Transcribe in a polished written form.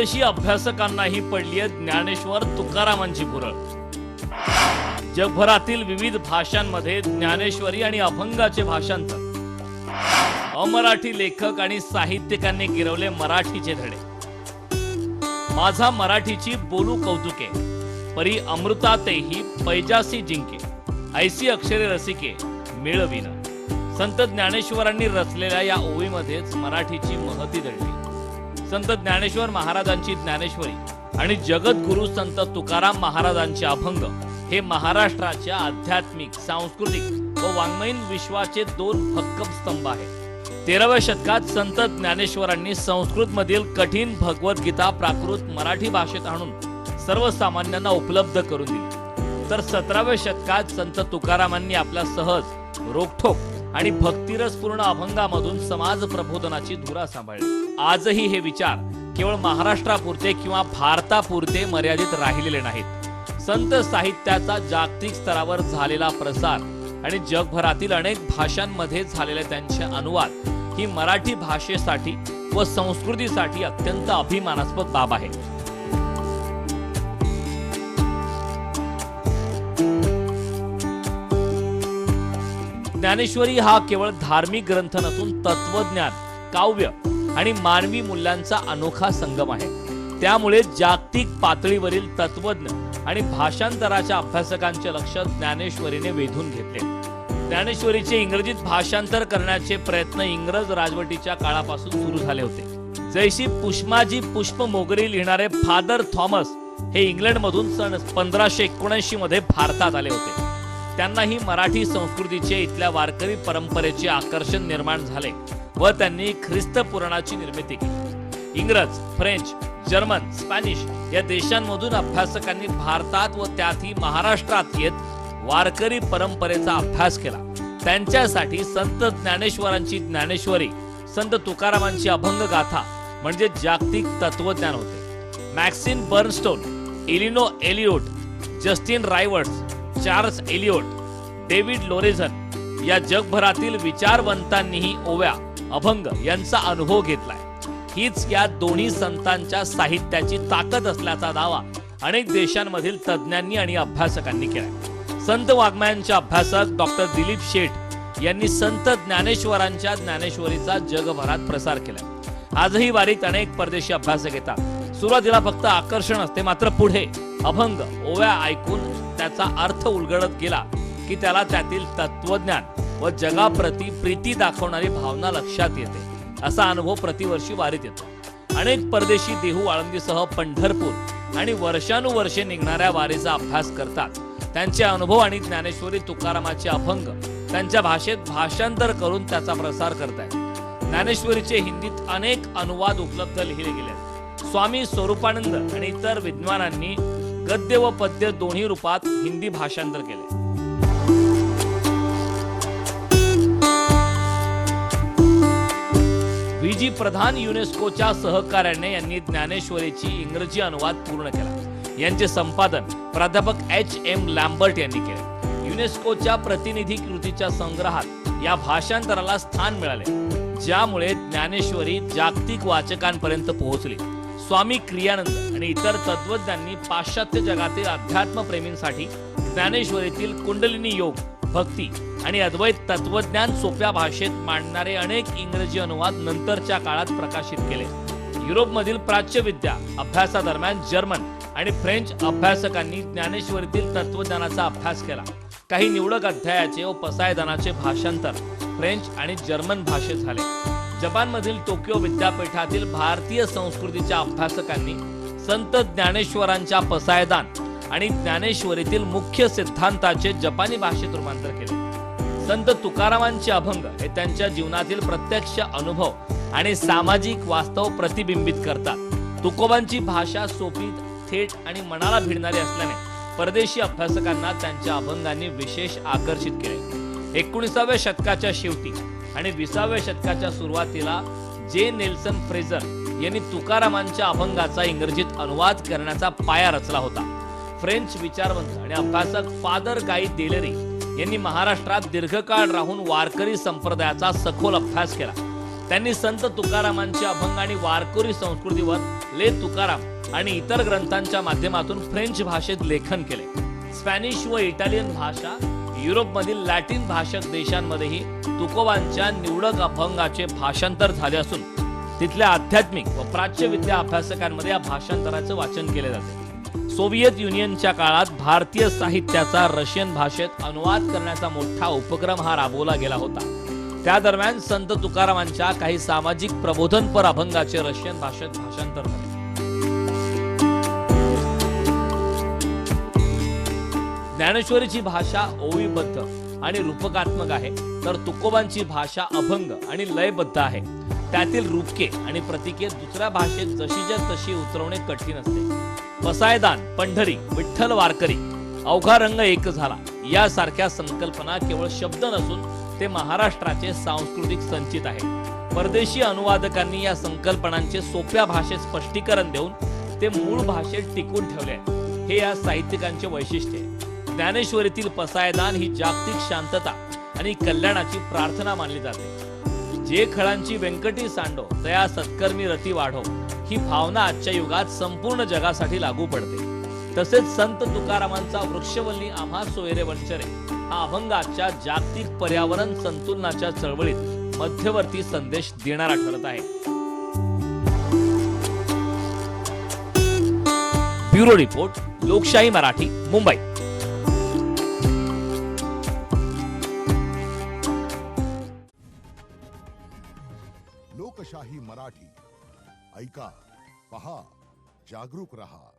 परदेशी अभ्यासकांनाही पडली आहे ज्ञानेश्वर तुकारामांची भुरळ। जगभरातील विविध भाषांमध्ये ज्ञानेश्वरी आणि अभंगाचे भाषांतर, अमराठी लेखक आणि साहित्यिकांनी गिरवले मराठीचे धडे। माझा मराठीची बोलू कौतुके, परी अमृतातेही पैजासी जिंके, ऐसी अक्षरे रसिके मिळविना। संत ज्ञानेश्वरांनी रचलेल्या या ओवीमध्येच मराठीची महती दडली। संत ज्ञानेश्वर महाराजांची ज्ञानेश्वरी आणि जगद्गुरु संत तुकाराम महाराजांचे अभंग हे महाराष्ट्राच्या आध्यात्मिक, सांस्कृतिक व वाङ्मयीन विश्वाचे दोन भक्कम स्तंभ आहेत। 13व्या शतकात संत ज्ञानेश्वरांनी संस्कृत मधील कठीण भगवद्गीता प्राकृत मराठी भाषेत आणून सर्वसामान्यांना उपलब्ध करून दिली, तर 17व्या शतकात संत तुकारामांनी आपल्या सहज, रोखठोक आणि भक्तिरसपूर्ण अभंगामधून समाज प्रबोधनाची धुरा सांभाळली। आजही हे विचार केवळ महाराष्ट्रापुरते किंवा भारतापुरते मर्यादित राहिलेले नाहीत। संत साहित्याचा जागतिक स्तरावर झालेला प्रसार आणि जगभरातील अनेक भाषांमध्ये झालेले त्यांचे अनुवाद ही मराठी भाषेसाठी व संस्कृतीसाठी अत्यंत अभिमानास्पद बाब आहे। ज्ञानेश्वरी हा केवळ धार्मिक ग्रंथ नसून तत्वज्ञान, काव्य आणि मानवी मूल्यांचा अनोखा संगम आहे। त्यामुळे जागतिक पातळीवरील तत्वज्ञ आणि भाषांतराच्या अभ्यासकांचे लक्ष ज्ञानेश्वरीने वेधून घेतले। ज्ञानेश्वरीचे इंग्रजीत भाषांतर करण्याचे प्रयत्न इंग्रज राजवटीच्या काळापासून सुरू झाले होते। जैशी पुष्माजी पुष्प मोगरी लिहिणारे फादर थॉमस हे इंग्लंडमधून सन 1579 मध्ये भारतात आले होते। त्यांनाही मराठी संस्कृतीचे, इथल्या वारकरी परंपरेचे आकर्षण निर्माण झाले व त्यांनी ख्रिस्त पुराणाची निर्मिती केली। इंग्रज, फ्रेंच, जर्मन, स्पॅनिश या देशांमधून अभ्यासकांनी भारतात व त्यातही महाराष्ट्रात येत वारकरी परंपरेचा अभ्यास केला। त्यांच्यासाठी संत ज्ञानेश्वरांची ज्ञानेश्वरी, संत तुकारामांची अभंग गाथा म्हणजे जागतिक तत्वज्ञान होते। मॅक्सिन बर्नस्टोन, इलिनो एलियोट, जस्टिन रायवर्ड्स, चार्ल्स एलियोट, डेव्हिड लोरेझन या जगभरातील विचारवंतांनीही ओव्या, अभंग यांचा अनुभव घेतलाय। हीच या दोन्ही संतांच्या साहित्याची ताकद असल्याचा दावा अनेक देशांमधील तज्ञांनी आणि अभ्यासकांनी केलाय। संत वाङ्मयांचे अभ्यासक डॉक्टर दिलीप शेठ यांनी संत ज्ञानेश्वरांच्या ज्ञानेश्वरीचा जगभरात प्रसार केलाय। आजही वारीत अनेक परदेशी अभ्यासक येतात। सुरुवातीला फक्त आकर्षण असते, मात्र पुढे अभंग, ओव्या ऐकून त्याचा अर्थ उलगडत गेला की त्याला त्यातील तत्वज्ञान व जगाप्रती प्रीती दाखवणारी भावना लक्षात येते। असा अनुभव प्रतिवर्षी वारीत येतो। अनेक परदेशी देहू, आळंदीसह पंढरपूर आणि वर्षानुवर्षे निघणाऱ्या वारीचा अभ्यास करतात। त्यांचे अनुभव आणि ज्ञानेश्वरी तुकारामाचे अभंग त्यांच्या भाषेत भाषांतर करून त्याचा प्रसार करतायत। ज्ञानेश्वरीचे हिंदीत अनेक अनुवाद उपलब्ध लिहिले गेले। स्वामी स्वरूपानंद आणि इतर विद्वानांनी गद्य व पद्य दोन्ही रूपात हिंदी भाषांतर केले। व्ही.जी. प्रधान युनेस्कोच्या सहकार्याने यांनी ज्ञानेश्वरीची इंग्रजी अनुवाद पूर्ण केला। यांचे संपादन प्राध्यापक H.M. लॅम्बर्ट यांनी केले। युनेस्कोच्या प्रतिनिधी कृतीच्या संग्रहात या भाषांतराला स्थान मिळाले, ज्यामुळे ज्ञानेश्वरी जागतिक वाचकांपर्यंत पोहोचली। स्वामी क्रियानंद आणि इतर तत्वज्ञांनी पाश्चात्य जगातील अध्यात्मप्रेमींसाठी ज्ञानेश्वरीतील कुंडलिनी योग, भक्ती आणि अद्वैत तत्वज्ञान सोप्या भाषेत मांडणारे अनेक इंग्रजी अनुवाद नंतरच्या काळात प्रकाशित केले। युरोपमधील प्राच्यविद्या अभ्यासादरम्यान जर्मन आणि फ्रेंच अभ्यासकांनी ज्ञानेश्वरीतील तत्वज्ञानाचा अभ्यास केला। काही निवडक अध्यायाचे व पसायदानाचे भाषांतर फ्रेंच आणि जर्मन भाषेत झाले। जपानमधील टोकियो विद्यापीठातील भारतीय संस्कृतीच्या अभ्यासकांनी संत ज्ञानेश्वरांच्या पसायदान आणि ज्ञानेश्वरीतील मुख्य सिद्धांताचे जपानी भाषेत रूपांतर केले। संत तुकारामांचे अभंग हे त्यांच्या जीवनातील प्रत्यक्ष अनुभव आणि सामाजिक वास्तव प्रतिबिंबित करतात। तुकोबांची भाषा सोपी, थेट आणि मनाला भिडणारी असल्याने परदेशी अभ्यासकांना त्यांच्या अभंगांनी विशेष आकर्षित केले। 19व्या शतकाच्या शेवटी आणि 20व्या शतकाच्या सुरुवातीला जे. नेल्सन फ्रेझर यांनी तुकारामांच्या अभंगाचा इंग्रजीत अनुवाद करण्याचा पाया रचला होता। फ्रेंच विचारवंत आणि अभ्यासक फादर गाई देलेरी यांनी महाराष्ट्रात दीर्घकाळ राहून वारकरी संप्रदायाचा सखोल अभ्यास केला। त्यांनी संत तुकारामांचे अभंग आणि वारकरी संस्कृतीवर ले तुकाराम आणि इतर ग्रंथांच्या माध्यमातून फ्रेंच भाषेत लेखन केले. स्पॅनिश व इटालियन भाषा, युरोपमधील लॅटिन भाषक देशांमध्येही तुकोबांच्या निवडक अभंगाचे भाषांतर झाले असून तिथल्या आध्यात्मिक व प्राच्य विद्या अभ्यासकांमध्ये या भाषांतराचे वाचन केले जाते. सोव्हिएत युनियनच्या काळात भारतीय साहित्याचा रशियन भाषेत अनुवाद करण्याचा मोठा उपक्रम हा राबवला गेला होता. त्या दरम्यान संत तुकारामांच्या काही सामाजिक प्रबोधनपर अभंगाचे रशियन भाषेत भाषांतर झाले. ज्ञानेश्वरीची भाषा ओवीबद्ध आणि रूपकात्मक आहे, तर तुकोबांची भाषा अभंग आणि लयबद्ध आहे. त्यातील रूपके आणि प्रतीके दुसऱ्या भाषेत जशीच्या तशी उतरवणे कठीण असते. पसायदान, पंढरी, विठ्ठल वारकरी, अवघा रंग एक झाला यासारख्या संकल्पना केवळ शब्द नसून ते महाराष्ट्राचे सांस्कृतिक संचित आहे. परदेशी अनुवादकांनी या संकल्पनांचे सोप्या भाषेत स्पष्टीकरण देऊन ते मूळ भाषेत टिकून ठेवले आहे. हे या साहित्यिकांचे वैशिष्ट्य आहे. ज्ञानेश्वरीतील पसायदान ही जागतिक शांतता आणि कल्याणाची प्रार्थना मानली जाते. जे खळांची व्यंकटी सांडो तया सत्कर्मी रती वाढो ही भावना आजच्या युगात संपूर्ण जगासाठी लागू पडते. तसेच संत तुकारामांचा वृक्षवल्ली आम्हा सोयरे वंशरे हा अभंग आजच्या जागतिक पर्यावरण संतुलनाच्या चळवळीत मध्यवर्ती संदेश देणारा ठरत आहे. ब्युरो रिपोर्ट, लोकशाही मराठी, मुंबई. लोकशाही मराठी ऐका, पहा, जागरूक रहा.